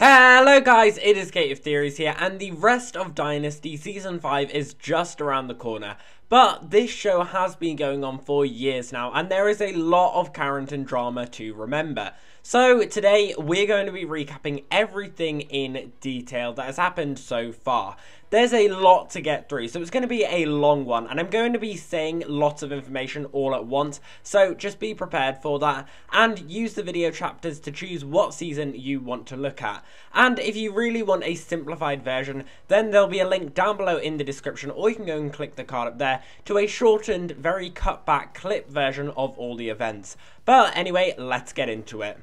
Hello guys, it is Kate of Theories here, and the rest of Dynasty Season 5 is just around the corner. But this show has been going on for years now, and there is a lot of Carrington drama to remember. So today, we're going to be recapping everything in detail that has happened so far. There's a lot to get through, so it's going to be a long one, and I'm going to be saying lots of information all at once, so just be prepared for that, and use the video chapters to choose what season you want to look at. And if you really want a simplified version, then there'll be a link down below in the description, or you can go and click the card up there, to a shortened, very cut back clip version of all the events. But anyway, let's get into it.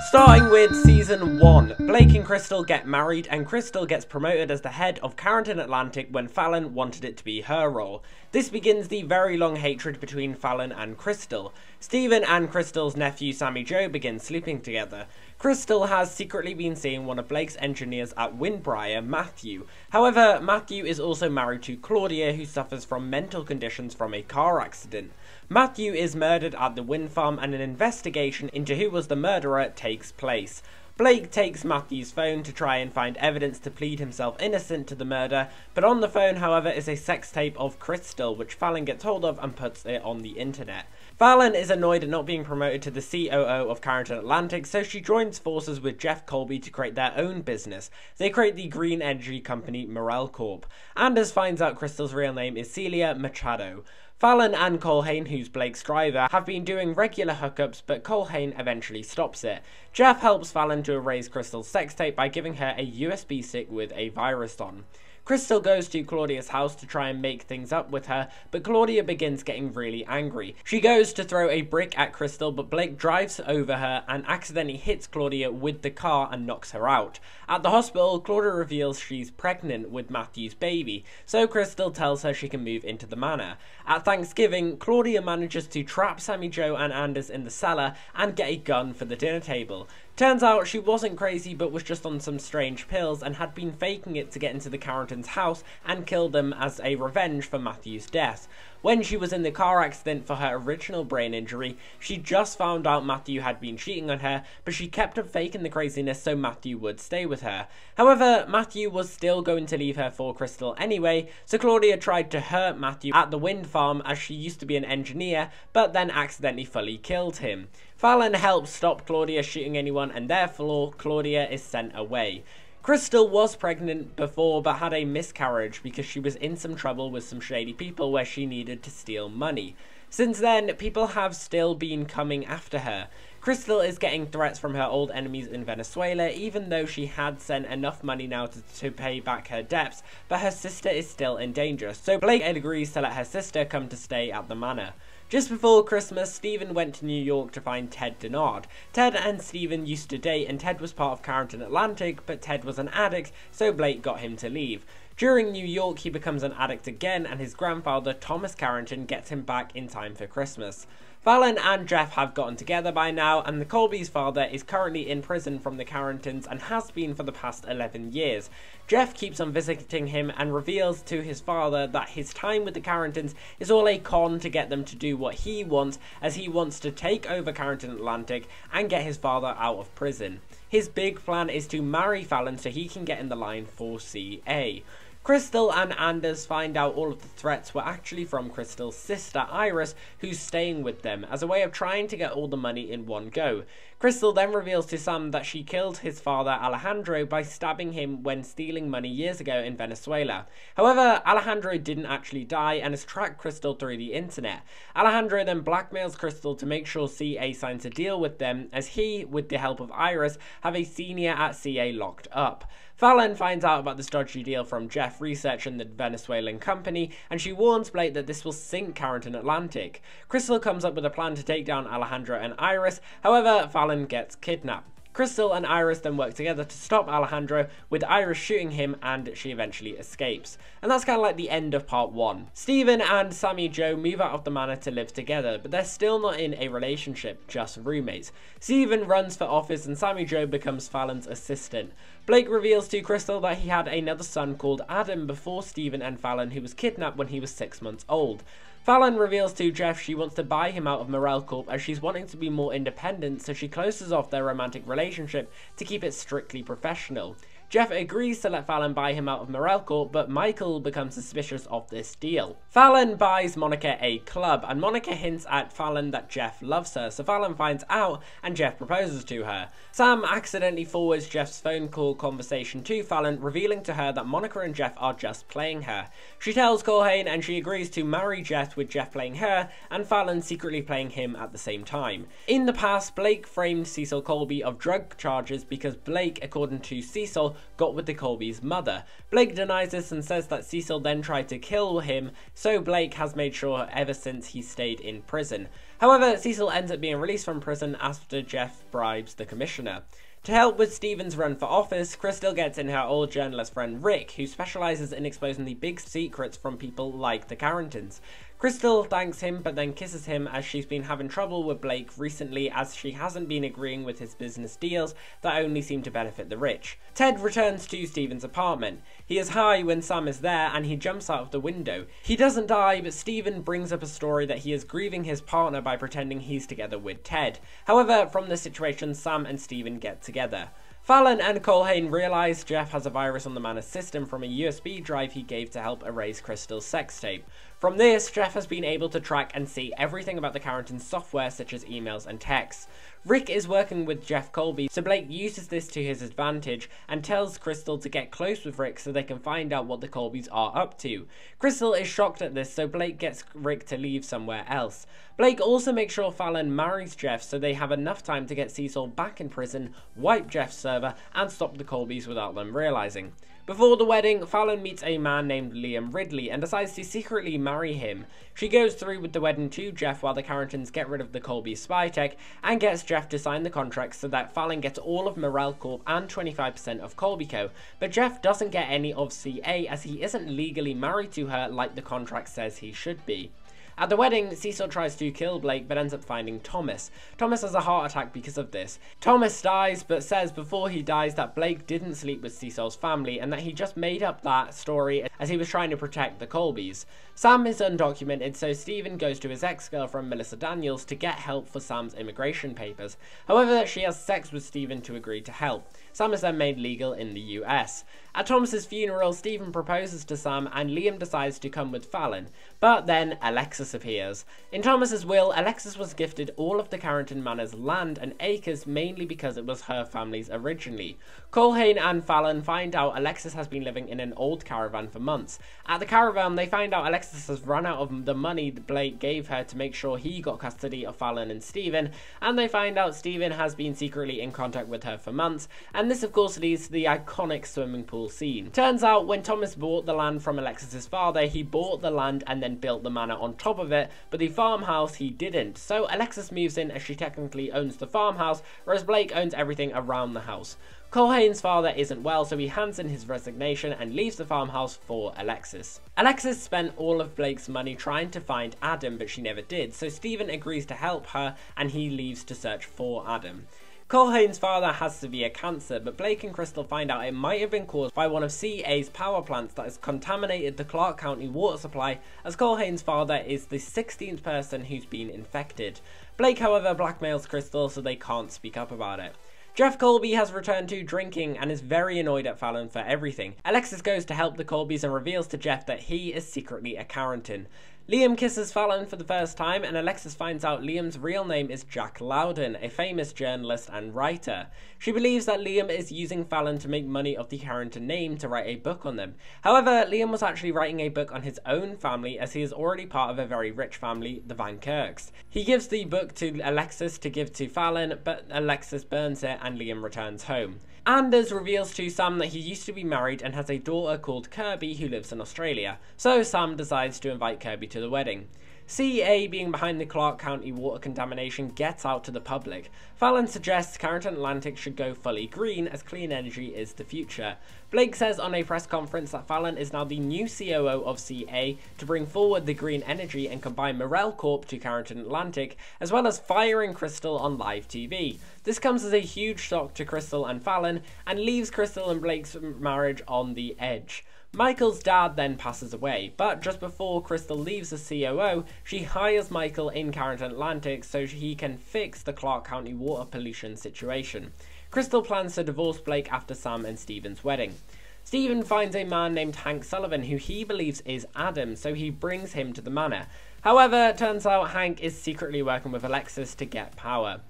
Starting with Season 1, Blake and Crystal get married, and Crystal gets promoted as the head of Carrington Atlantic when Fallon wanted it to be her role. This begins the very long hatred between Fallon and Crystal. Stephen and Crystal's nephew Sammy Joe begin sleeping together. Crystal has secretly been seeing one of Blake's engineers at Windbriar, Matthew. However, Matthew is also married to Claudia, who suffers from mental conditions from a car accident. Matthew is murdered at the wind farm, and an investigation into who was the murderer takes place. Blake takes Matthew's phone to try and find evidence to plead himself innocent to the murder, but on the phone, however, is a sex tape of Crystal, which Fallon gets hold of and puts it on the internet. Fallon is annoyed at not being promoted to the COO of Carrington Atlantic, so she joins forces with Jeff Colby to create their own business. They create the green energy company Morel Corp. Anders finds out Crystal's real name is Celia Machado. Fallon and Colhane, who's Blake's driver, have been doing regular hookups, but Colhane eventually stops it. Jeff helps Fallon to erase Crystal's sex tape by giving her a USB stick with a virus on. Crystal goes to Claudia's house to try and make things up with her, but Claudia begins getting really angry. She goes to throw a brick at Crystal, but Blake drives over her and accidentally hits Claudia with the car and knocks her out. At the hospital, Claudia reveals she's pregnant with Matthew's baby, so Crystal tells her she can move into the manor. At Thanksgiving, Claudia manages to trap Sammy Joe and Anders in the cellar and get a gun for the dinner table. Turns out she wasn't crazy, but was just on some strange pills and had been faking it to get into the Carrington's house and kill them as a revenge for Matthew's death. When she was in the car accident for her original brain injury, she just found out Matthew had been cheating on her, but she kept on faking the craziness so Matthew would stay with her. However, Matthew was still going to leave her for Crystal anyway, so Claudia tried to hurt Matthew at the wind farm as she used to be an engineer, but then accidentally fully killed him. Fallon helps stop Claudia shooting anyone, and therefore Claudia is sent away. Crystal was pregnant before but had a miscarriage because she was in some trouble with some shady people where she needed to steal money. Since then, people have still been coming after her. Crystal is getting threats from her old enemies in Venezuela, even though she had sent enough money now to pay back her debts, but her sister is still in danger, so Blake agrees to let her sister come to stay at the manor. Just before Christmas, Stephen went to New York to find Ted Denard. Ted and Stephen used to date, and Ted was part of Carrington Atlantic, but Ted was an addict, so Blake got him to leave. During New York, he becomes an addict again, and his grandfather, Thomas Carrington, gets him back in time for Christmas. Fallon and Jeff have gotten together by now, and the Colby's father is currently in prison from the Carringtons and has been for the past 11 years. Jeff keeps on visiting him and reveals to his father that his time with the Carringtons is all a con to get them to do what he wants, as he wants to take over Carrington Atlantic and get his father out of prison. His big plan is to marry Fallon so he can get in the line for CA. Crystal and Anders find out all of the threats were actually from Crystal's sister Iris, who's staying with them, as a way of trying to get all the money in one go. Crystal then reveals to Sam that she killed his father Alejandro by stabbing him when stealing money years ago in Venezuela. However, Alejandro didn't actually die and has tracked Crystal through the internet. Alejandro then blackmails Crystal to make sure CA signs a deal with them, as he, with the help of Iris, have a senior at CA locked up. Fallon finds out about this dodgy deal from Jeff researching the Venezuelan company, and she warns Blake that this will sink Carrington Atlantic. Crystal comes up with a plan to take down Alejandro and Iris, however, Fallon gets kidnapped. Crystal and Iris then work together to stop Alejandro, with Iris shooting him, and she eventually escapes. And that's kind of like the end of part 1. Stephen and Sammy Joe move out of the manor to live together, but they're still not in a relationship, just roommates. Stephen runs for office and Sammy Joe becomes Fallon's assistant. Blake reveals to Crystal that he had another son called Adam before Stephen and Fallon, who was kidnapped when he was 6 months old. Fallon reveals to Jeff she wants to buy him out of Morel Corp as she's wanting to be more independent, so she closes off their romantic relationship to keep it strictly professional. Jeff agrees to let Fallon buy him out of Morel Corp, but Michael becomes suspicious of this deal. Fallon buys Monica a club, and Monica hints at Fallon that Jeff loves her, so Fallon finds out and Jeff proposes to her. Sam accidentally forwards Jeff's phone call conversation to Fallon, revealing to her that Monica and Jeff are just playing her. She tells Culhane and she agrees to marry Jeff, with Jeff playing her and Fallon secretly playing him at the same time. In the past, Blake framed Cecil Colby of drug charges because Blake, according to Cecil, got with the Colby's mother. Blake denies this and says that Cecil then tried to kill him, so Blake has made sure ever since he stayed in prison. However, Cecil ends up being released from prison after Jeff bribes the commissioner. To help with Stephen's run for office, Crystal gets in her old journalist friend Rick, who specialises in exposing the big secrets from people like the Carringtons. Crystal thanks him but then kisses him as she's been having trouble with Blake recently, as she hasn't been agreeing with his business deals that only seem to benefit the rich. Ted returns to Stephen's apartment. He is high when Sam is there and he jumps out of the window. He doesn't die, but Stephen brings up a story that he is grieving his partner by pretending he's together with Ted. However, from this situation, Sam and Stephen get together. Fallon and Culhane realise Jeff has a virus on the Manor's system from a USB drive he gave to help erase Crystal's sex tape. From this, Jeff has been able to track and see everything about the Carrington software, such as emails and texts. Rick is working with Jeff Colby, so Blake uses this to his advantage and tells Crystal to get close with Rick so they can find out what the Colbys are up to. Crystal is shocked at this, so Blake gets Rick to leave somewhere else. Blake also makes sure Fallon marries Jeff so they have enough time to get Cecil back in prison, wipe Jeff's server, and stop the Colbys without them realising. Before the wedding, Fallon meets a man named Liam Ridley and decides to secretly marry him. She goes through with the wedding to Jeff while the Carringtons get rid of the Colby spy tech and gets Jeff to sign the contract so that Fallon gets all of Morel Corp and 25% of Colby Co. But Jeff doesn't get any of CA as he isn't legally married to her like the contract says he should be. At the wedding, Cecil tries to kill Blake but ends up finding Thomas. Thomas has a heart attack because of this. Thomas dies but says before he dies that Blake didn't sleep with Cecil's family and that he just made up that story as he was trying to protect the Colbys. Sam is undocumented, so Stephen goes to his ex-girlfriend Melissa Daniels to get help for Sam's immigration papers. However, she has sex with Stephen to agree to help. Sam is then made legal in the US. At Thomas's funeral, Stephen proposes to Sam and Liam decides to come with Fallon. But then Alexis appears. In Thomas's will, Alexis was gifted all of the Carrington Manor's land and acres mainly because it was her family's originally. Culhane and Fallon find out Alexis has been living in an old caravan for months. At the caravan, they find out Alexis has run out of the money Blake gave her to make sure he got custody of Fallon and Stephen, and they find out Stephen has been secretly in contact with her for months, and this of course leads to the iconic swimming pool scene. Turns out when Thomas bought the land from Alexis's father, he bought the land and then built the manor on top of it, but the farmhouse he didn't. So Alexis moves in as she technically owns the farmhouse, whereas Blake owns everything around the house. Culhane's father isn't well, so he hands in his resignation and leaves the farmhouse for Alexis. Alexis spent all of Blake's money trying to find Adam, but she never did, so Stephen agrees to help her and he leaves to search for Adam. Culhane's father has severe cancer, but Blake and Crystal find out it might have been caused by one of CA's power plants that has contaminated the Clark County water supply, as Culhane's father is the 16th person who's been infected. Blake, however, blackmails Crystal so they can't speak up about it. Jeff Colby has returned to drinking and is very annoyed at Fallon for everything. Alexis goes to help the Colbys and reveals to Jeff that he is secretly a Carrington. Liam kisses Fallon for the first time, and Alexis finds out Liam's real name is Jack Loudon, a famous journalist and writer. She believes that Liam is using Fallon to make money off the Carrington name to write a book on them. However, Liam was actually writing a book on his own family as he is already part of a very rich family, the Van Kirks. He gives the book to Alexis to give to Fallon, but Alexis burns it and Liam returns home. Anders reveals to Sam that he used to be married and has a daughter called Kirby who lives in Australia, so Sam decides to invite Kirby to the wedding. CA, being behind the Clark County water contamination, gets out to the public. Fallon suggests Carrington Atlantic should go fully green as clean energy is the future. Blake says on a press conference that Fallon is now the new COO of CA to bring forward the green energy and combine Morel Corp to Carrington Atlantic, as well as firing Crystal on live TV. This comes as a huge shock to Crystal and Fallon and leaves Crystal and Blake's marriage on the edge. Michael's dad then passes away, but just before Crystal leaves as COO, she hires Michael in Carrington Atlantic so he can fix the Clark County water pollution situation. Crystal plans to divorce Blake after Sam and Stephen's wedding. Stephen finds a man named Hank Sullivan who he believes is Adam, so he brings him to the manor. However, it turns out Hank is secretly working with Alexis to get power.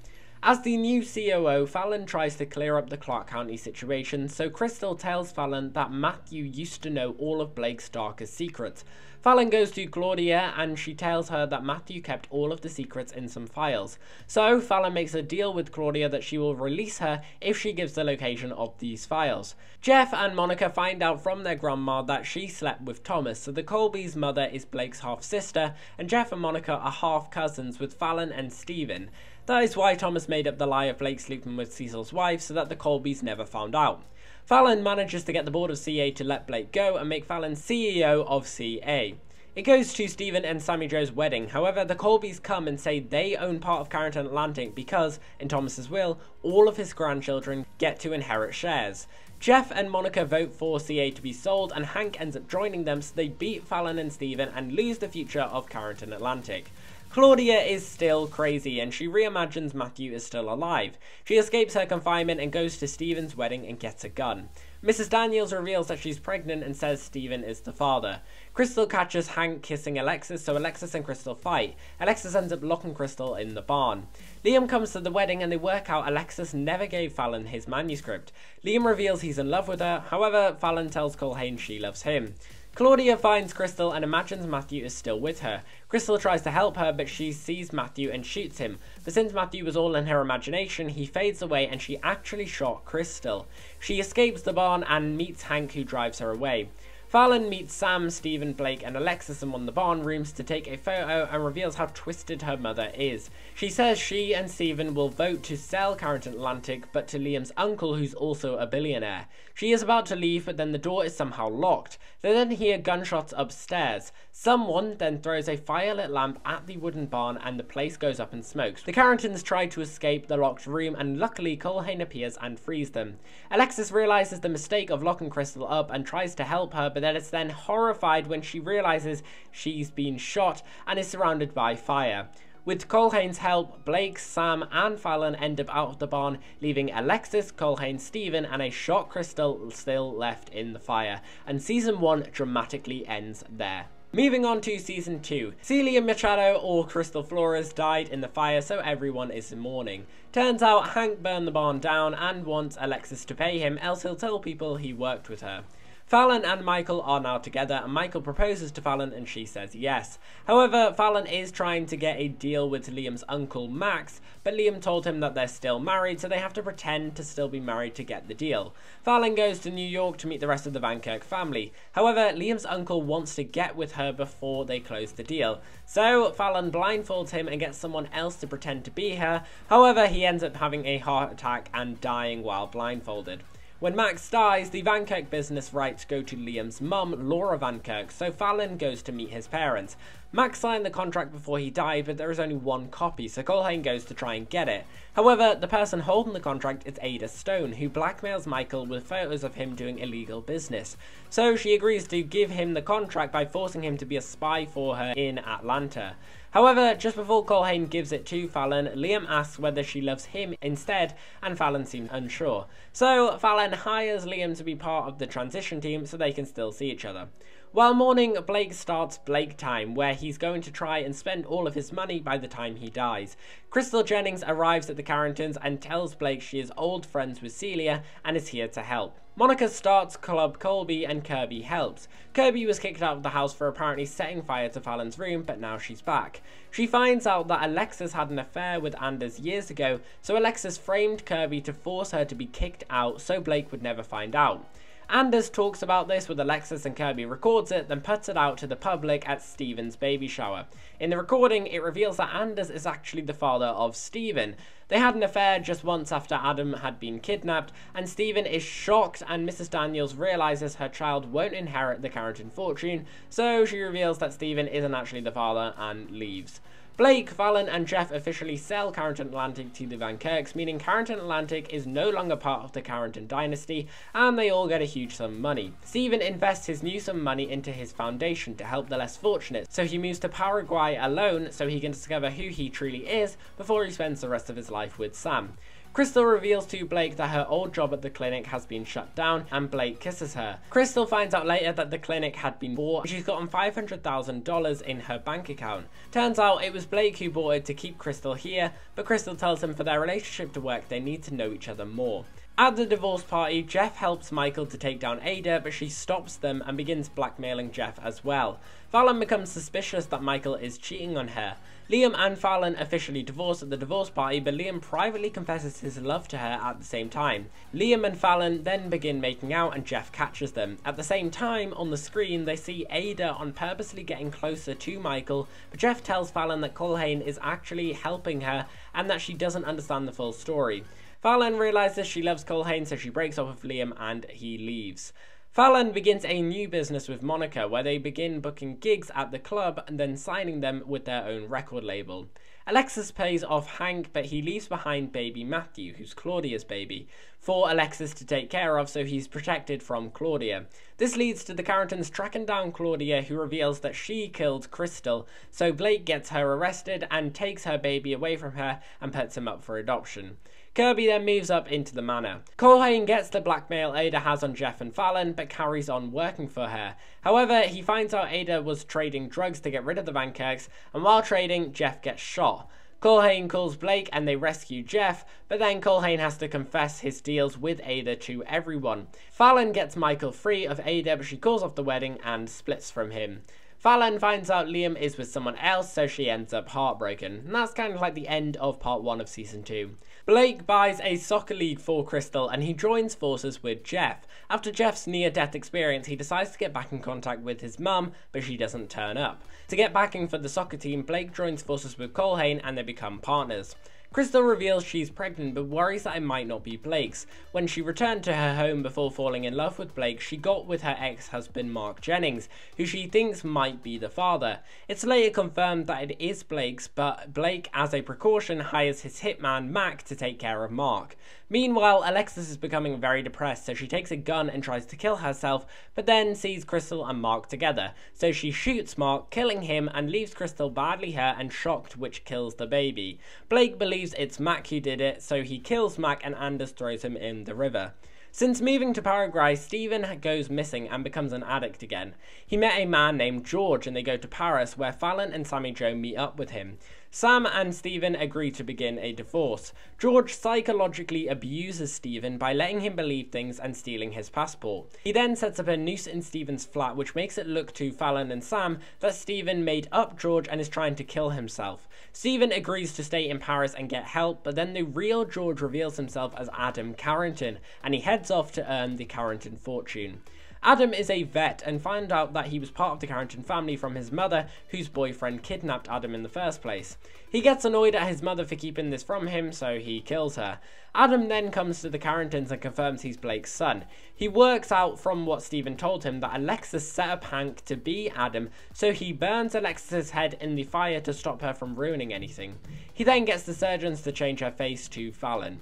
As the new COO, Fallon tries to clear up the Clark County situation, so Crystal tells Fallon that Matthew used to know all of Blake's darkest secrets. Fallon goes to Claudia and she tells her that Matthew kept all of the secrets in some files. So Fallon makes a deal with Claudia that she will release her if she gives the location of these files. Jeff and Monica find out from their grandma that she slept with Thomas, so the Colbys' mother is Blake's half-sister, and Jeff and Monica are half-cousins with Fallon and Stephen. That is why Thomas made up the lie of Blake sleeping with Cecil's wife so that the Colbys never found out. Fallon manages to get the board of CA to let Blake go and make Fallon CEO of CA. It goes to Stephen and Sammy Jo's wedding. However, the Colbys come and say they own part of Carrington Atlantic because, in Thomas's will, all of his grandchildren get to inherit shares. Jeff and Monica vote for CA to be sold, and Hank ends up joining them, so they beat Fallon and Stephen and lose the future of Carrington Atlantic. Claudia is still crazy and she reimagines Matthew is still alive. She escapes her confinement and goes to Stephen's wedding and gets a gun. Mrs. Daniels reveals that she's pregnant and says Stephen is the father. Crystal catches Hank kissing Alexis, so Alexis and Crystal fight. Alexis ends up locking Crystal in the barn. Liam comes to the wedding and they work out Alexis never gave Fallon his manuscript. Liam reveals he's in love with her, however Fallon tells Culhane she loves him. Claudia finds Crystal and imagines Matthew is still with her. Crystal tries to help her, but she sees Matthew and shoots him. But since Matthew was all in her imagination, he fades away and she actually shot Crystal. She escapes the barn and meets Hank, who drives her away. Fallon meets Sam, Stephen, Blake and Alexis in one of the barn rooms to take a photo and reveals how twisted her mother is. She says she and Stephen will vote to sell Carrington Atlantic, but to Liam's uncle, who's also a billionaire. She is about to leave, but then the door is somehow locked. They then hear gunshots upstairs. Someone then throws a firelit lamp at the wooden barn and the place goes up in smoke. The Carringtons try to escape the locked room and luckily Culhane appears and frees them. Alexis realizes the mistake of locking Crystal up and tries to help her, but then is then horrified when she realizes she's been shot and is surrounded by fire. With Culhane's help, Blake, Sam and Fallon end up out of the barn, leaving Alexis, Culhane, Stephen and a shot Crystal still left in the fire, and Season 1 dramatically ends there. Moving on to Season 2, Celia Machado, or Crystal Flores, died in the fire, so everyone is in mourning. Turns out Hank burned the barn down and wants Alexis to pay him, else he'll tell people he worked with her. Fallon and Michael are now together and Michael proposes to Fallon and she says yes. However, Fallon is trying to get a deal with Liam's uncle Max, but Liam told him that they're still married, so they have to pretend to still be married to get the deal. Fallon goes to New York to meet the rest of the Van Kirk family. However, Liam's uncle wants to get with her before they close the deal. So Fallon blindfolds him and gets someone else to pretend to be her. However, he ends up having a heart attack and dying while blindfolded. When Max dies, the Van Kirk business rights go to Liam's mum, Laura Van Kirk, so Fallon goes to meet his parents. Max signed the contract before he died, but there is only one copy, so Culhane goes to try and get it. However, the person holding the contract is Ada Stone, who blackmails Michael with photos of him doing illegal business. So she agrees to give him the contract by forcing him to be a spy for her in Atlanta. However, just before Culhane gives it to Fallon, Liam asks whether she loves him instead, and Fallon seems unsure. So Fallon hires Liam to be part of the transition team so they can still see each other. While mourning, Blake starts Blake Time, where he's going to try and spend all of his money by the time he dies. Crystal Jennings arrives at the Carringtons and tells Blake she is old friends with Celia and is here to help. Monica starts Club Colby and Kirby helps. Kirby was kicked out of the house for apparently setting fire to Fallon's room, but now she's back. She finds out that Alexis had an affair with Anders years ago, so Alexis framed Kirby to force her to be kicked out so Blake would never find out. Anders talks about this with Alexis and Kirby records it, then puts it out to the public at Stephen's baby shower. In the recording, it reveals that Anders is actually the father of Stephen. They had an affair just once after Adam had been kidnapped, and Stephen is shocked and Mrs. Daniels realizes her child won't inherit the Carrington fortune, so she reveals that Stephen isn't actually the father and leaves. Blake, Fallon, and Jeff officially sell Carrington Atlantic to the Van Kirks, meaning Carrington Atlantic is no longer part of the Carrington Dynasty, and they all get a huge sum of money. Stephen invests his new sum of money into his foundation to help the less fortunate, so he moves to Paraguay alone so he can discover who he truly is before he spends the rest of his life with Sam. Crystal reveals to Blake that her old job at the clinic has been shut down, and Blake kisses her. Crystal finds out later that the clinic had been bought and she's gotten $500,000 in her bank account. Turns out it was Blake who bought it to keep Crystal here, but Crystal tells him for their relationship to work they need to know each other more. At the divorce party, Jeff helps Michael to take down Ada, but she stops them and begins blackmailing Jeff as well. Fallon becomes suspicious that Michael is cheating on her. Liam and Fallon officially divorce at the divorce party, but Liam privately confesses his love to her at the same time. Liam and Fallon then begin making out and Jeff catches them. At the same time, on the screen, they see Ada on purposely getting closer to Michael, but Jeff tells Fallon that Culhane is actually helping her and that she doesn't understand the full story. Fallon realizes she loves Culhane, so she breaks off with Liam and he leaves. Fallon begins a new business with Monica, where they begin booking gigs at the club and then signing them with their own record label. Alexis pays off Hank, but he leaves behind baby Matthew, who's Claudia's baby, for Alexis to take care of, so he's protected from Claudia. This leads to the Carringtons tracking down Claudia, who reveals that she killed Crystal, so Blake gets her arrested and takes her baby away from her and puts him up for adoption. Kirby then moves up into the manor. Culhane gets the blackmail Ada has on Jeff and Fallon, but carries on working for her. However, he finds out Ada was trading drugs to get rid of the Van Kirks, and while trading, Jeff gets shot. Culhane calls Blake and they rescue Jeff, but then Culhane has to confess his deals with Ada to everyone. Fallon gets Michael free of Ada, but she calls off the wedding and splits from him. Fallon finds out Liam is with someone else, so she ends up heartbroken. And that's kind of like the end of part 1 of season 2. Blake buys a soccer league for Crystal and he joins forces with Jeff. After Jeff's near-death experience, he decides to get back in contact with his mum, but she doesn't turn up. To get backing for the soccer team, Blake joins forces with Culhane and they become partners. Crystal reveals she's pregnant but worries that it might not be Blake's. When she returned to her home before falling in love with Blake, she got with her ex-husband Mark Jennings, who she thinks might be the father. It's later confirmed that it is Blake's, but Blake, as a precaution, hires his hitman Mac to take care of Mark. Meanwhile, Alexis is becoming very depressed, so she takes a gun and tries to kill herself, but then sees Crystal and Mark together. So she shoots Mark, killing him, and leaves Crystal badly hurt and shocked, which kills the baby. Blake believes it's Mac who did it, so he kills Mac and Anders throws him in the river. Since moving to Paraguay, Stephen goes missing and becomes an addict again. He met a man named George and they go to Paris, where Fallon and Sammy Joe meet up with him. Sam and Stephen agree to begin a divorce. George psychologically abuses Stephen by letting him believe things and stealing his passport. He then sets up a noose in Stephen's flat, which makes it look to Fallon and Sam that Stephen made up George and is trying to kill himself. Stephen agrees to stay in Paris and get help, but then the real George reveals himself as Adam Carrington, and he heads off to earn the Carrington fortune. Adam is a vet and finds out that he was part of the Carrington family from his mother, whose boyfriend kidnapped Adam in the first place. He gets annoyed at his mother for keeping this from him, so he kills her. Adam then comes to the Carringtons and confirms he's Blake's son. He works out from what Stephen told him that Alexis set up Hank to be Adam, so he burns Alexis's head in the fire to stop her from ruining anything. He then gets the surgeons to change her face to Fallon.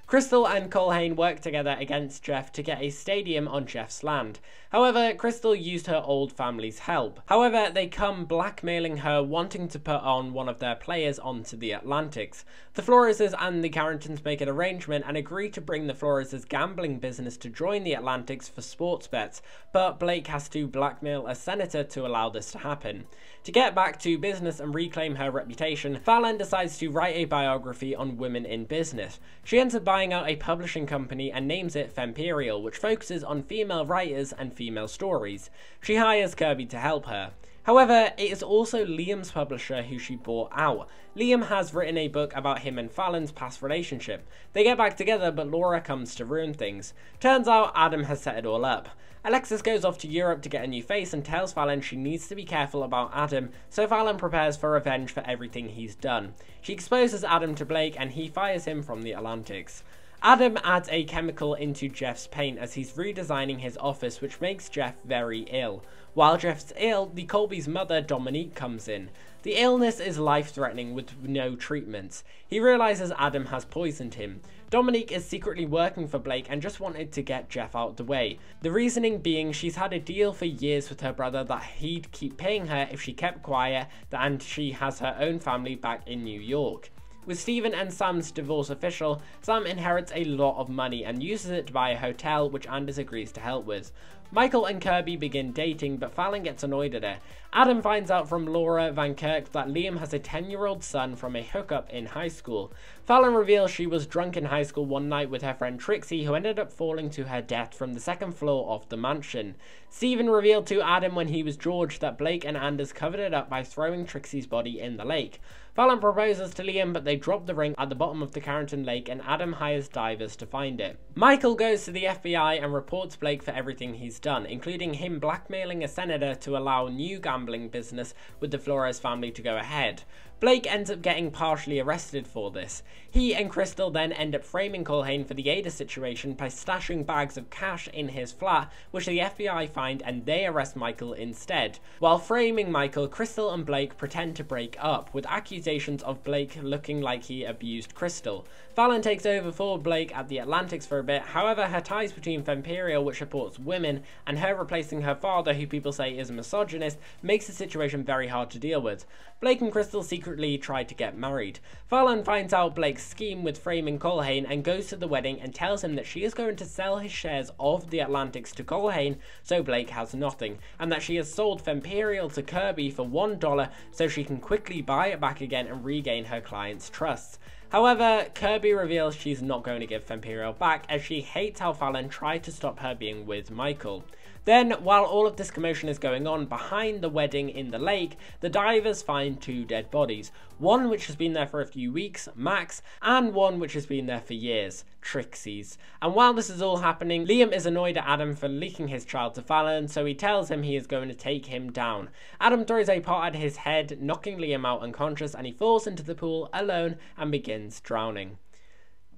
Crystal and Culhane work together against Jeff to get a stadium on Jeff's land. However, Crystal used her old family's help. However, they come blackmailing her, wanting to put on one of their players onto the Atlantics. The Floreses and the Carringtons make an arrangement and agree to bring the Floreses' gambling business to join the Atlantics for sports bets, but Blake has to blackmail a senator to allow this to happen. To get back to business and reclaim her reputation, Fallon decides to write a biography on women in business. She ends up buying out a publishing company and names it Femperial, which focuses on female writers and female stories. She hires Kirby to help her. However, it is also Liam's publisher who she bought out. Liam has written a book about him and Fallon's past relationship. They get back together, but Laura comes to ruin things. Turns out Adam has set it all up. Alexis goes off to Europe to get a new face and tells Fallon she needs to be careful about Adam, so Fallon prepares for revenge for everything he's done. She exposes Adam to Blake and he fires him from the Atlantics. Adam adds a chemical into Jeff's paint as he's redesigning his office, which makes Jeff very ill. While Jeff's ill, the Colbys' mother, Dominique, comes in. The illness is life-threatening with no treatments. He realizes Adam has poisoned him. Dominique is secretly working for Blake and just wanted to get Jeff out the way. The reasoning being she's had a deal for years with her brother that he'd keep paying her if she kept quiet, and she has her own family back in New York. With Stephen and Sam's divorce official, Sam inherits a lot of money and uses it to buy a hotel, which Anders agrees to help with. Michael and Kirby begin dating, but Fallon gets annoyed at her. Adam finds out from Laura Van Kirk that Liam has a 10-year-old son from a hookup in high school. Fallon reveals she was drunk in high school one night with her friend Trixie, who ended up falling to her death from the second floor of the mansion. Stephen revealed to Adam when he was George that Blake and Anders covered it up by throwing Trixie's body in the lake. Fallon proposes to Liam, but they drop the ring at the bottom of the Carrington Lake and Adam hires divers to find it. Michael goes to the FBI and reports Blake for everything he's done, including him blackmailing a senator to allow new gambling business with the Flores family to go ahead. Blake ends up getting partially arrested for this. He and Crystal then end up framing Culhane for the Ada situation by stashing bags of cash in his flat, which the FBI find and they arrest Michael instead. While framing Michael, Crystal and Blake pretend to break up, with accusations of Blake looking like he abused Crystal. Fallon takes over for Blake at the Atlantics for a bit, however her ties between Femperial, which supports women, and her replacing her father, who people say is a misogynist, makes the situation very hard to deal with. Blake and Crystal secretly try to get married. Fallon finds out Blake's scheme with framing Culhane and goes to the wedding and tells him that she is going to sell his shares of the Atlantics to Culhane so Blake has nothing, and that she has sold Femperial to Kirby for $1 so she can quickly buy it back again and regain her client's trust. However, Kirby reveals she's not going to give Femperial back as she hates how Fallon tried to stop her being with Michael. Then, while all of this commotion is going on behind the wedding in the lake, the divers find two dead bodies. One which has been there for a few weeks, Max, and one which has been there for years, Trixie's. And while this is all happening, Liam is annoyed at Adam for leaking his child to Fallon, so he tells him he is going to take him down. Adam throws a pot at his head, knocking Liam out unconscious, and he falls into the pool alone and begins drowning.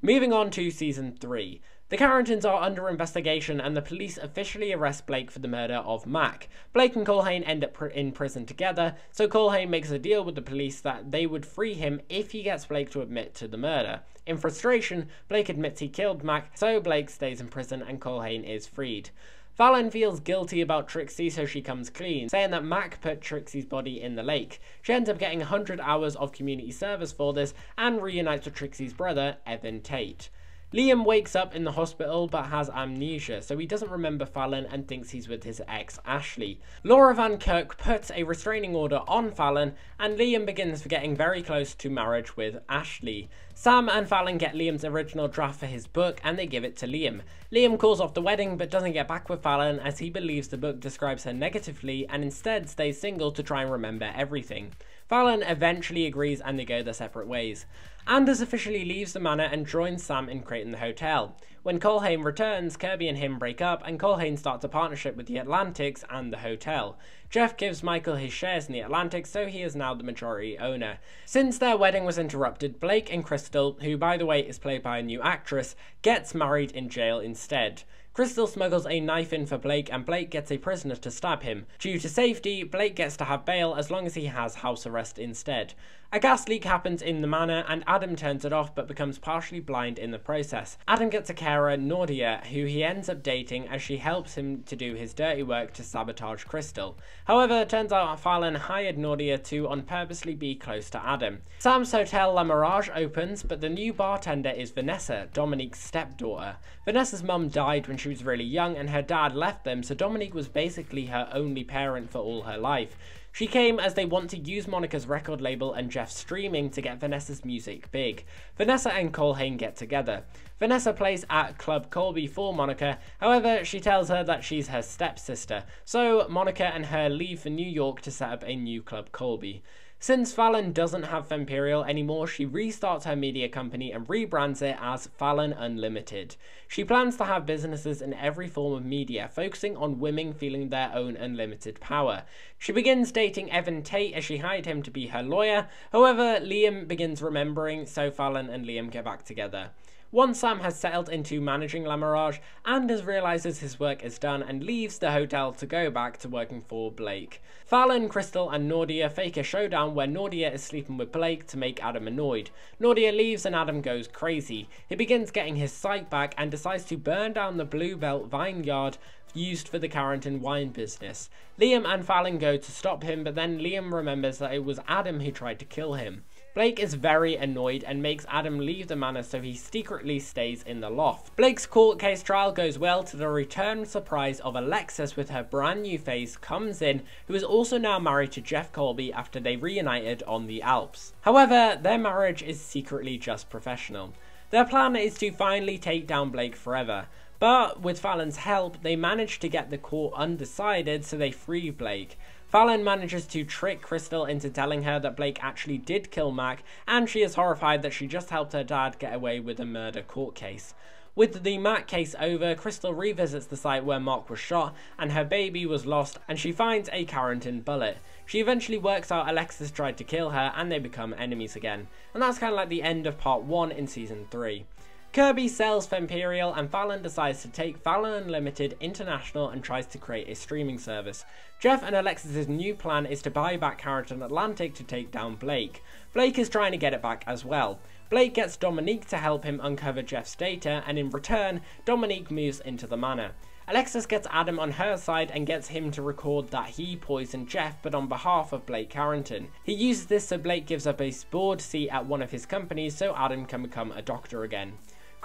Moving on to Season 3. The Carringtons are under investigation and the police officially arrest Blake for the murder of Mac. Blake and Culhane end up in prison together, so Culhane makes a deal with the police that they would free him if he gets Blake to admit to the murder. In frustration, Blake admits he killed Mac, so Blake stays in prison and Culhane is freed. Fallon feels guilty about Trixie, so she comes clean, saying that Mac put Trixie's body in the lake. She ends up getting 100 hours of community service for this and reunites with Trixie's brother, Evan Tate. Liam wakes up in the hospital but has amnesia, so he doesn't remember Fallon and thinks he's with his ex, Ashley. Laura Van Kirk puts a restraining order on Fallon, and Liam begins getting very close to marriage with Ashley. Sam and Fallon get Liam's original draft for his book and they give it to Liam. Liam calls off the wedding but doesn't get back with Fallon as he believes the book describes her negatively and instead stays single to try and remember everything. Fallon eventually agrees and they go their separate ways. Anders officially leaves the manor and joins Sam in creating the hotel. When Culhane returns, Kirby and him break up and Culhane starts a partnership with the Atlantics and the hotel. Jeff gives Michael his shares in the Atlantics, so he is now the majority owner. Since their wedding was interrupted, Blake and Crystal, who by the way is played by a new actress, gets married in jail instead. Crystal smuggles a knife in for Blake and Blake gets a prisoner to stab him. Due to safety, Blake gets to have bail as long as he has house arrest instead. A gas leak happens in the manor and Adam turns it off but becomes partially blind in the process. Adam gets a carer, Nordia, who he ends up dating as she helps him to do his dirty work to sabotage Crystal. However, it turns out Fallon hired Nordia to on purposely be close to Adam. Sam's hotel La Mirage opens, but the new bartender is Vanessa, Dominique's stepdaughter. Vanessa's mum died when she was really young and her dad left them, so Dominique was basically her only parent for all her life. She came as they want to use Monica's record label and Jeff's streaming to get Vanessa's music big. Vanessa and Culhane get together. Vanessa plays at Club Colby for Monica, however she tells her that she's her stepsister, so Monica and her leave for New York to set up a new Club Colby. Since Fallon doesn't have Femperial anymore, she restarts her media company and rebrands it as Fallon Unlimited. She plans to have businesses in every form of media, focusing on women feeling their own unlimited power. She begins dating Evan Tate as she hired him to be her lawyer, however Liam begins remembering, so Fallon and Liam get back together. Once Sam has settled into managing La Mirage, Anders realizes his work is done and leaves the hotel to go back to working for Blake. Fallon, Crystal and Nordia fake a showdown where Nordia is sleeping with Blake to make Adam annoyed. Nordia leaves and Adam goes crazy. He begins getting his sight back and decides to burn down the Bluebelt vineyard used for the Carrington wine business. Liam and Fallon go to stop him, but then Liam remembers that it was Adam who tried to kill him. Blake is very annoyed and makes Adam leave the manor, so he secretly stays in the loft. Blake's court case trial goes well to the return surprise of Alexis with her brand new face comes in, who is also now married to Jeff Colby after they reunited on the Alps. However, their marriage is secretly just professional. Their plan is to finally take down Blake forever. But with Fallon's help, they manage to get the court undecided, so they free Blake. Fallon manages to trick Crystal into telling her that Blake actually did kill Mac, and she is horrified that she just helped her dad get away with a murder court case. With the Mac case over, Crystal revisits the site where Mark was shot and her baby was lost, and she finds a Carrington bullet. She eventually works out Alexis tried to kill her and they become enemies again. And that's kind of like the end of part 1 in season 3. Kirby sells Femperial and Fallon decides to take Fallon Unlimited international and tries to create a streaming service. Jeff and Alexis' new plan is to buy back Carrington Atlantic to take down Blake. Blake is trying to get it back as well. Blake gets Dominique to help him uncover Jeff's data, and in return, Dominique moves into the manor. Alexis gets Adam on her side and gets him to record that he poisoned Jeff, but on behalf of Blake Carrington. He uses this so Blake gives up a board seat at one of his companies so Adam can become a doctor again.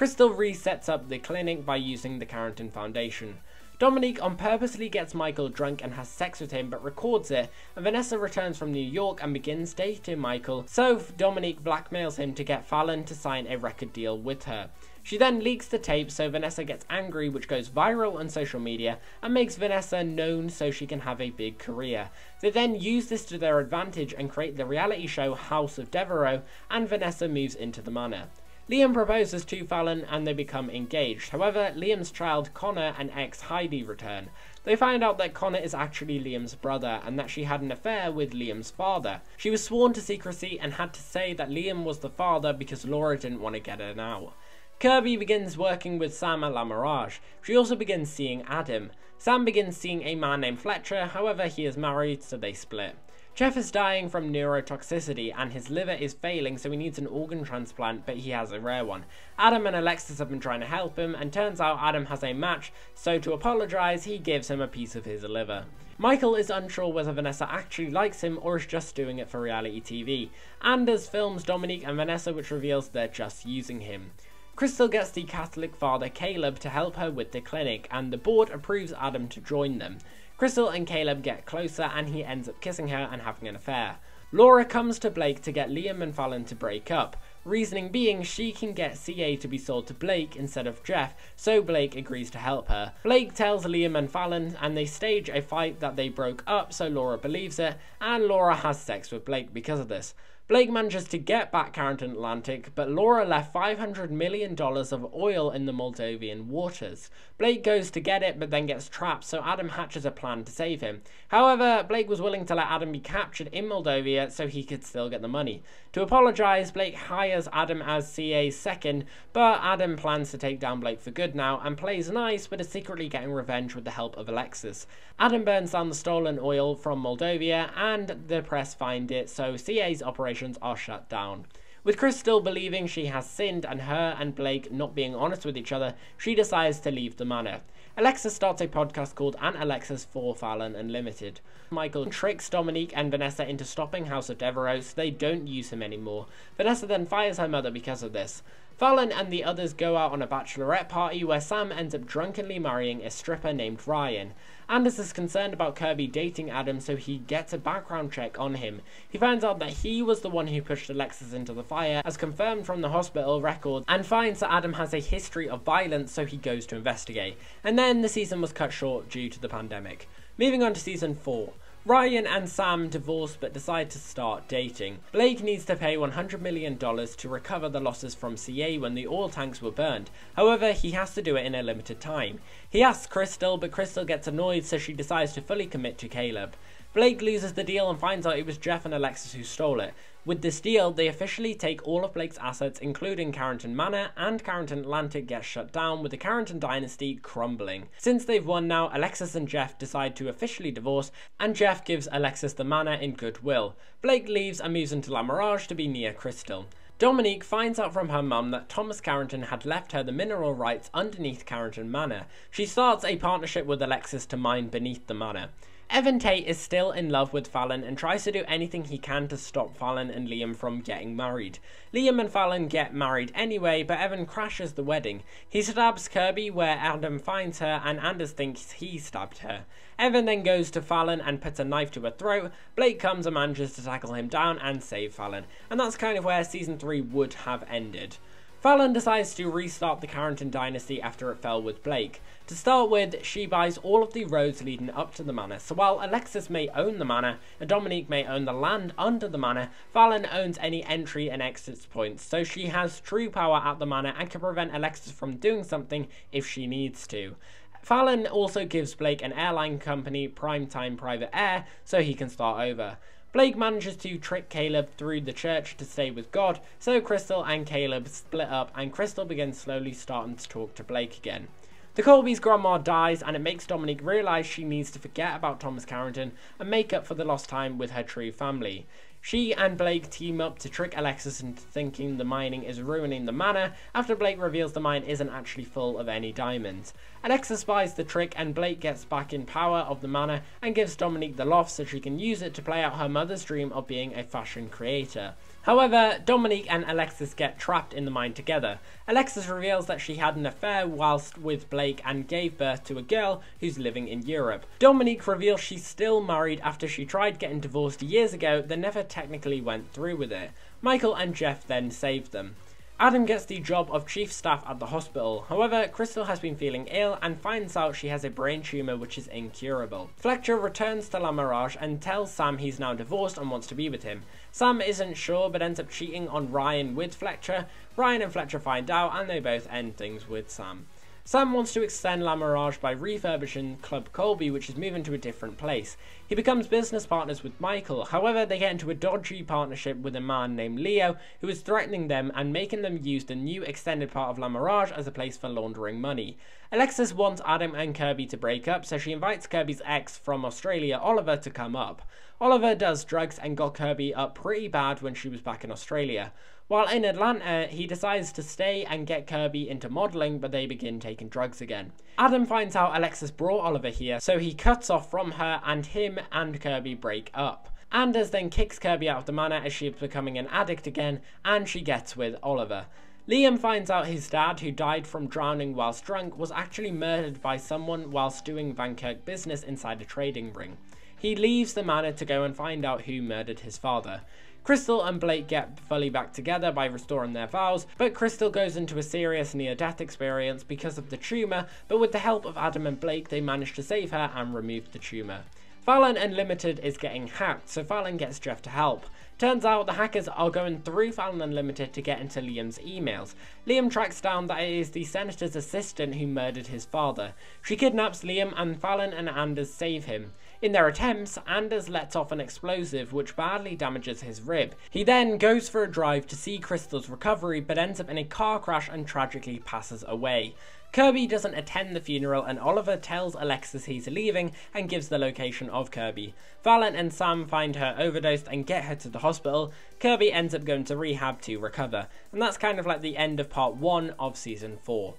Crystal resets up the clinic by using the Carrington Foundation. Dominique on purposely gets Michael drunk and has sex with him but records it, and Vanessa returns from New York and begins dating Michael, so Dominique blackmails him to get Fallon to sign a record deal with her. She then leaks the tape so Vanessa gets angry, which goes viral on social media and makes Vanessa known so she can have a big career. They then use this to their advantage and create the reality show House of Devereaux, and Vanessa moves into the manor. Liam proposes to Fallon and they become engaged. However, Liam's child Connor and ex Heidi return. They find out that Connor is actually Liam's brother and that she had an affair with Liam's father. She was sworn to secrecy and had to say that Liam was the father because Laura didn't want to get her out. Kirby begins working with Sam at La Mirage. She also begins seeing Adam. Sam begins seeing a man named Fletcher, however he is married so they split. Jeff is dying from neurotoxicity and his liver is failing, so he needs an organ transplant, but he has a rare one. Adam and Alexis have been trying to help him, and turns out Adam has a match, so to apologise he gives him a piece of his liver. Michael is unsure whether Vanessa actually likes him or is just doing it for reality TV. Anders films Dominique and Vanessa, which reveals they're just using him. Crystal gets the Catholic father Caleb to help her with the clinic, and the board approves Adam to join them. Crystal and Caleb get closer and he ends up kissing her and having an affair. Laura comes to Blake to get Liam and Fallon to break up, reasoning being she can get CA to be sold to Blake instead of Jeff, so Blake agrees to help her. Blake tells Liam and Fallon and they stage a fight that they broke up, so Laura believes it, and Laura has sex with Blake because of this. Blake manages to get back Carrington Atlantic, but Laura left $500 million of oil in the Moldovan waters. Blake goes to get it, but then gets trapped, so Adam hatches a plan to save him. However, Blake was willing to let Adam be captured in Moldova so he could still get the money. To apologise, Blake hires Adam as CA's second, but Adam plans to take down Blake for good now and plays nice, but is secretly getting revenge with the help of Alexis. Adam burns down the stolen oil from Moldova, and the press find it, so CA's operations are shut down. With Crystal believing she has sinned and her and Blake not being honest with each other, she decides to leave the manor. Alexis starts a podcast called Aunt Alexis for Fallon Unlimited. Michael tricks Dominique and Vanessa into stopping House of Devereaux so they don't use him anymore. Vanessa then fires her mother because of this. Fallon and the others go out on a bachelorette party where Sam ends up drunkenly marrying a stripper named Ryan. Anders is concerned about Kirby dating Adam, so he gets a background check on him. He finds out that he was the one who pushed Alexis into the fire, as confirmed from the hospital records, and finds that Adam has a history of violence, so he goes to investigate. And then the season was cut short due to the pandemic. Moving on to season 4. Ryan and Sam divorce but decide to start dating. Blake needs to pay $100 million to recover the losses from CA when the oil tanks were burned. However, he has to do it in a limited time. He asks Crystal, but Crystal gets annoyed, so she decides to fully commit to Caleb. Blake loses the deal and finds out it was Jeff and Alexis who stole it. With this deal, they officially take all of Blake's assets, including Carrington Manor, and Carrington Atlantic gets shut down, with the Carrington Dynasty crumbling. Since they've won now, Alexis and Jeff decide to officially divorce, and Jeff gives Alexis the manor in goodwill. Blake leaves and moves into La Mirage to be near Crystal. Dominique finds out from her mum that Thomas Carrington had left her the mineral rights underneath Carrington Manor. She starts a partnership with Alexis to mine beneath the manor. Evan Tate is still in love with Fallon and tries to do anything he can to stop Fallon and Liam from getting married. Liam and Fallon get married anyway, but Evan crashes the wedding. He stabs Kirby where Adam finds her, and Anders thinks he stabbed her. Evan then goes to Fallon and puts a knife to her throat. Blake comes and manages to tackle him down and save Fallon, and that's kind of where season 3 would have ended. Fallon decides to restart the Carrington Dynasty after it fell with Blake. To start with, she buys all of the roads leading up to the manor, so while Alexis may own the manor and Dominique may own the land under the manor, Fallon owns any entry and exit points, so she has true power at the manor and can prevent Alexis from doing something if she needs to. Fallon also gives Blake an airline company, Primetime Private Air, so he can start over. Blake manages to trick Caleb through the church to stay with God, so Crystal and Caleb split up and Crystal begins slowly starting to talk to Blake again. The Colby's grandma dies, and it makes Dominique realise she needs to forget about Thomas Carrington and make up for the lost time with her true family. She and Blake team up to trick Alexis into thinking the mining is ruining the manor, after Blake reveals the mine isn't actually full of any diamonds. Alexis buys the trick and Blake gets back in power of the manor and gives Dominique the loft so she can use it to play out her mother's dream of being a fashion creator. However, Dominique and Alexis get trapped in the mine together. Alexis reveals that she had an affair whilst with Blake and gave birth to a girl who's living in Europe. Dominique reveals she's still married after she tried getting divorced years ago, then never technically went through with it. Michael and Jeff then saved them. Adam gets the job of chief staff at the hospital. However, Crystal has been feeling ill and finds out she has a brain tumour which is incurable. Fletcher returns to La Mirage and tells Sam he's now divorced and wants to be with him. Sam isn't sure but ends up cheating on Ryan with Fletcher. Ryan and Fletcher find out and they both end things with Sam. Sam wants to extend La Mirage by refurbishing Club Colby, which is moving to a different place. He becomes business partners with Michael, however they get into a dodgy partnership with a man named Leo, who is threatening them and making them use the new extended part of La Mirage as a place for laundering money. Alexis wants Adam and Kirby to break up, so she invites Kirby's ex from Australia, Oliver, to come up. Oliver does drugs and got Kirby up pretty bad when she was back in Australia. While in Atlanta, he decides to stay and get Kirby into modelling, but they begin taking drugs again. Adam finds out Alexis brought Oliver here, so he cuts off from her and him and Kirby break up. Anders then kicks Kirby out of the manor as she is becoming an addict again, and she gets with Oliver. Liam finds out his dad, who died from drowning whilst drunk, was actually murdered by someone whilst doing Van Kirk business inside a trading ring. He leaves the manor to go and find out who murdered his father. Crystal and Blake get fully back together by restoring their vows, but Crystal goes into a serious near-death experience because of the tumour, but with the help of Adam and Blake they manage to save her and remove the tumour. Fallon Unlimited is getting hacked, so Fallon gets Jeff to help. Turns out the hackers are going through Fallon Unlimited to get into Liam's emails. Liam tracks down that it is the senator's assistant who murdered his father. She kidnaps Liam and Fallon and Anders save him. In their attempts, Anders lets off an explosive which badly damages his rib. He then goes for a drive to see Crystal's recovery but ends up in a car crash and tragically passes away. Kirby doesn't attend the funeral and Oliver tells Alexis he's leaving and gives the location of Kirby. Fallon and Sam find her overdosed and get her to the hospital. Kirby ends up going to rehab to recover, and that's kind of like the end of part 1 of season 4.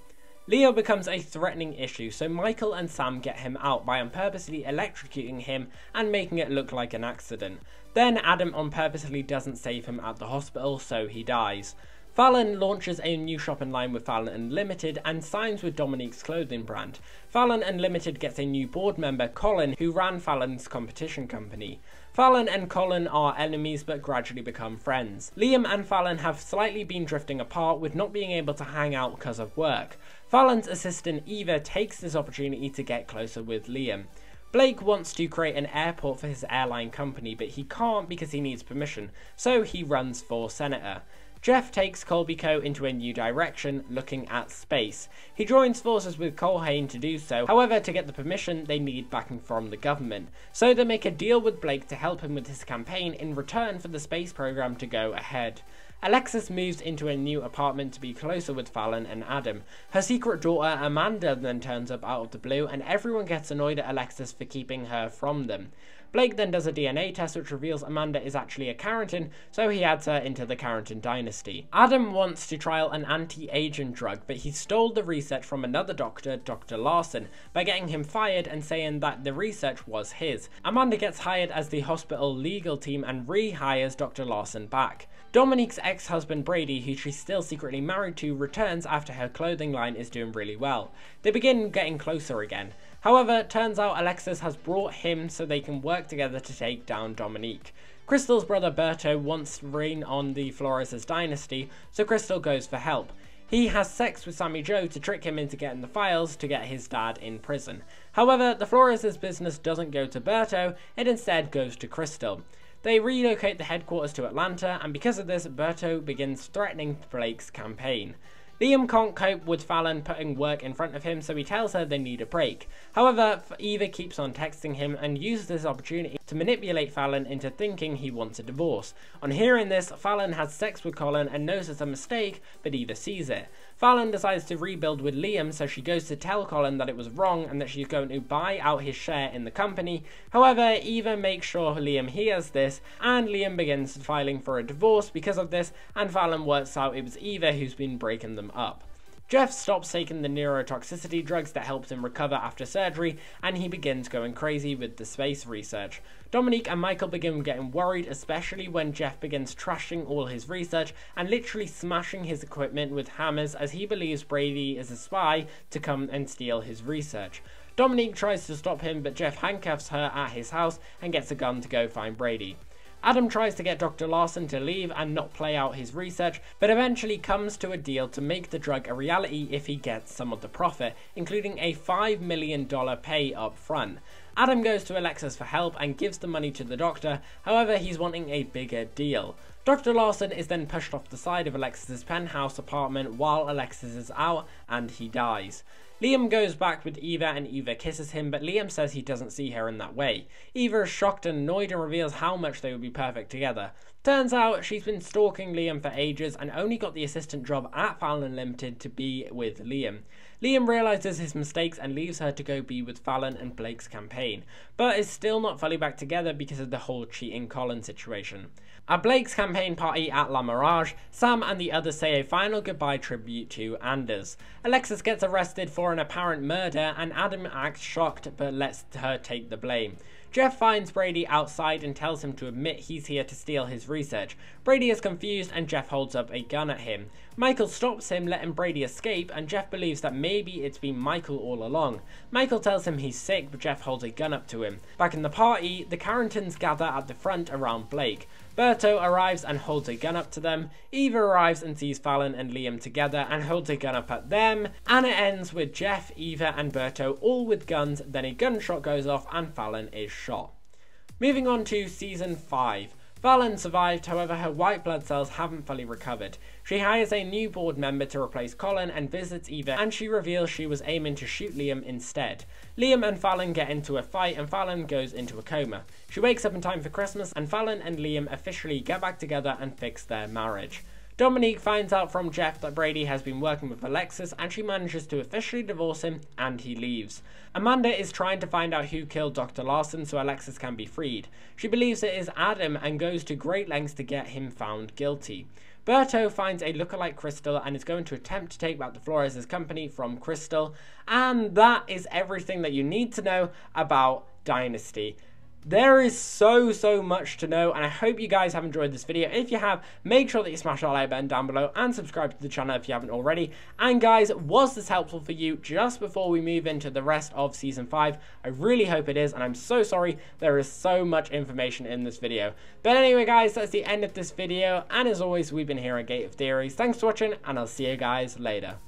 Leo becomes a threatening issue, so Michael and Sam get him out by purposely electrocuting him and making it look like an accident. Then Adam purposely doesn't save him at the hospital, so he dies. Fallon launches a new shopping line with Fallon Unlimited and signs with Dominique's clothing brand. Fallon Unlimited gets a new board member, Colin, who ran Fallon's competition company. Fallon and Colin are enemies but gradually become friends. Liam and Fallon have slightly been drifting apart with not being able to hang out because of work. Fallon's assistant Eva takes this opportunity to get closer with Liam. Blake wants to create an airport for his airline company but he can't because he needs permission, so he runs for senator. Jeff takes Colby Co. into a new direction, looking at space. He joins forces with Colhane to do so, however to get the permission they need backing from the government. So they make a deal with Blake to help him with his campaign in return for the space program to go ahead. Alexis moves into a new apartment to be closer with Fallon and Adam. Her secret daughter Amanda then turns up out of the blue and everyone gets annoyed at Alexis for keeping her from them. Blake then does a DNA test which reveals Amanda is actually a Carrington, so he adds her into the Carrington dynasty. Adam wants to trial an anti-aging drug, but he stole the research from another doctor, Dr. Larson, by getting him fired and saying that the research was his. Amanda gets hired as the hospital legal team and rehires Dr. Larson back. Dominique's ex-husband Brady, who she's still secretly married to, returns after her clothing line is doing really well. They begin getting closer again. However, it turns out Alexis has brought him so they can work together to take down Dominique. Crystal's brother Berto wants to reign on the Flores' dynasty, so Crystal goes for help. He has sex with Sammy Joe to trick him into getting the files to get his dad in prison. However, the Flores' business doesn't go to Berto, it instead goes to Crystal. They relocate the headquarters to Atlanta, and because of this, Berto begins threatening Blake's campaign. Liam can't cope with Fallon putting work in front of him, so he tells her they need a break. However, Eva keeps on texting him and uses this opportunity to manipulate Fallon into thinking he wants a divorce. On hearing this, Fallon has sex with Colin and knows it's a mistake, but Eva sees it. Fallon decides to rebuild with Liam, so she goes to tell Colin that it was wrong and that she's going to buy out his share in the company. However, Eva makes sure Liam hears this, and Liam begins filing for a divorce because of this, and Fallon works out it was Eva who's been breaking them up. Jeff stops taking the neurotoxicity drugs that helped him recover after surgery, and he begins going crazy with the space research. Dominique and Michael begin getting worried, especially when Jeff begins trashing all his research and literally smashing his equipment with hammers as he believes Brady is a spy to come and steal his research. Dominique tries to stop him, but Jeff handcuffs her at his house and gets a gun to go find Brady. Adam tries to get Dr. Larson to leave and not play out his research, but eventually comes to a deal to make the drug a reality if he gets some of the profit, including a $5 million pay up front. Adam goes to Alexis for help and gives the money to the doctor, however he's wanting a bigger deal. Dr. Larson is then pushed off the side of Alexis' penthouse apartment while Alexis is out and he dies. Liam goes back with Eva and Eva kisses him, but Liam says he doesn't see her in that way. Eva is shocked and annoyed and reveals how much they would be perfect together. Turns out she's been stalking Liam for ages and only got the assistant job at Fallon Limited to be with Liam. Liam realises his mistakes and leaves her to go be with Fallon and Blake's campaign, but is still not fully back together because of the whole cheating Colin situation. At Blake's campaign party at La Mirage, Sam and the others say a final goodbye tribute to Anders. Alexis gets arrested for an apparent murder and Adam acts shocked but lets her take the blame. Jeff finds Brady outside and tells him to admit he's here to steal his research. Brady is confused and Jeff holds up a gun at him. Michael stops him, letting Brady escape, and Jeff believes that maybe it's been Michael all along. Michael tells him he's sick, but Jeff holds a gun up to him. Back in the party, the Carringtons gather at the front around Blake. Berto arrives and holds a gun up to them. Eva arrives and sees Fallon and Liam together and holds a gun up at them. And it ends with Jeff, Eva and Berto all with guns, then a gunshot goes off and Fallon is shot. Moving on to Season 5. Fallon survived, however her white blood cells haven't fully recovered. She hires a new board member to replace Colin and visits Eva, and she reveals she was aiming to shoot Liam instead. Liam and Fallon get into a fight and Fallon goes into a coma. She wakes up in time for Christmas and Fallon and Liam officially get back together and fix their marriage. Dominique finds out from Jeff that Brady has been working with Alexis and she manages to officially divorce him and he leaves. Amanda is trying to find out who killed Dr. Larson so Alexis can be freed. She believes it is Adam and goes to great lengths to get him found guilty. Berto finds a lookalike Crystal and is going to attempt to take back the Flores' company from Crystal. And that is everything that you need to know about Dynasty. There is so much to know, and I hope you guys have enjoyed this video. If you have, make sure that you smash that like button down below and subscribe to the channel if you haven't already. And guys, was this helpful for you just before we move into the rest of Season 5? I really hope it is, and I'm so sorry there is so much information in this video. But anyway guys, that's the end of this video, and as always, we've been here at Gate of Theories. Thanks for watching, and I'll see you guys later.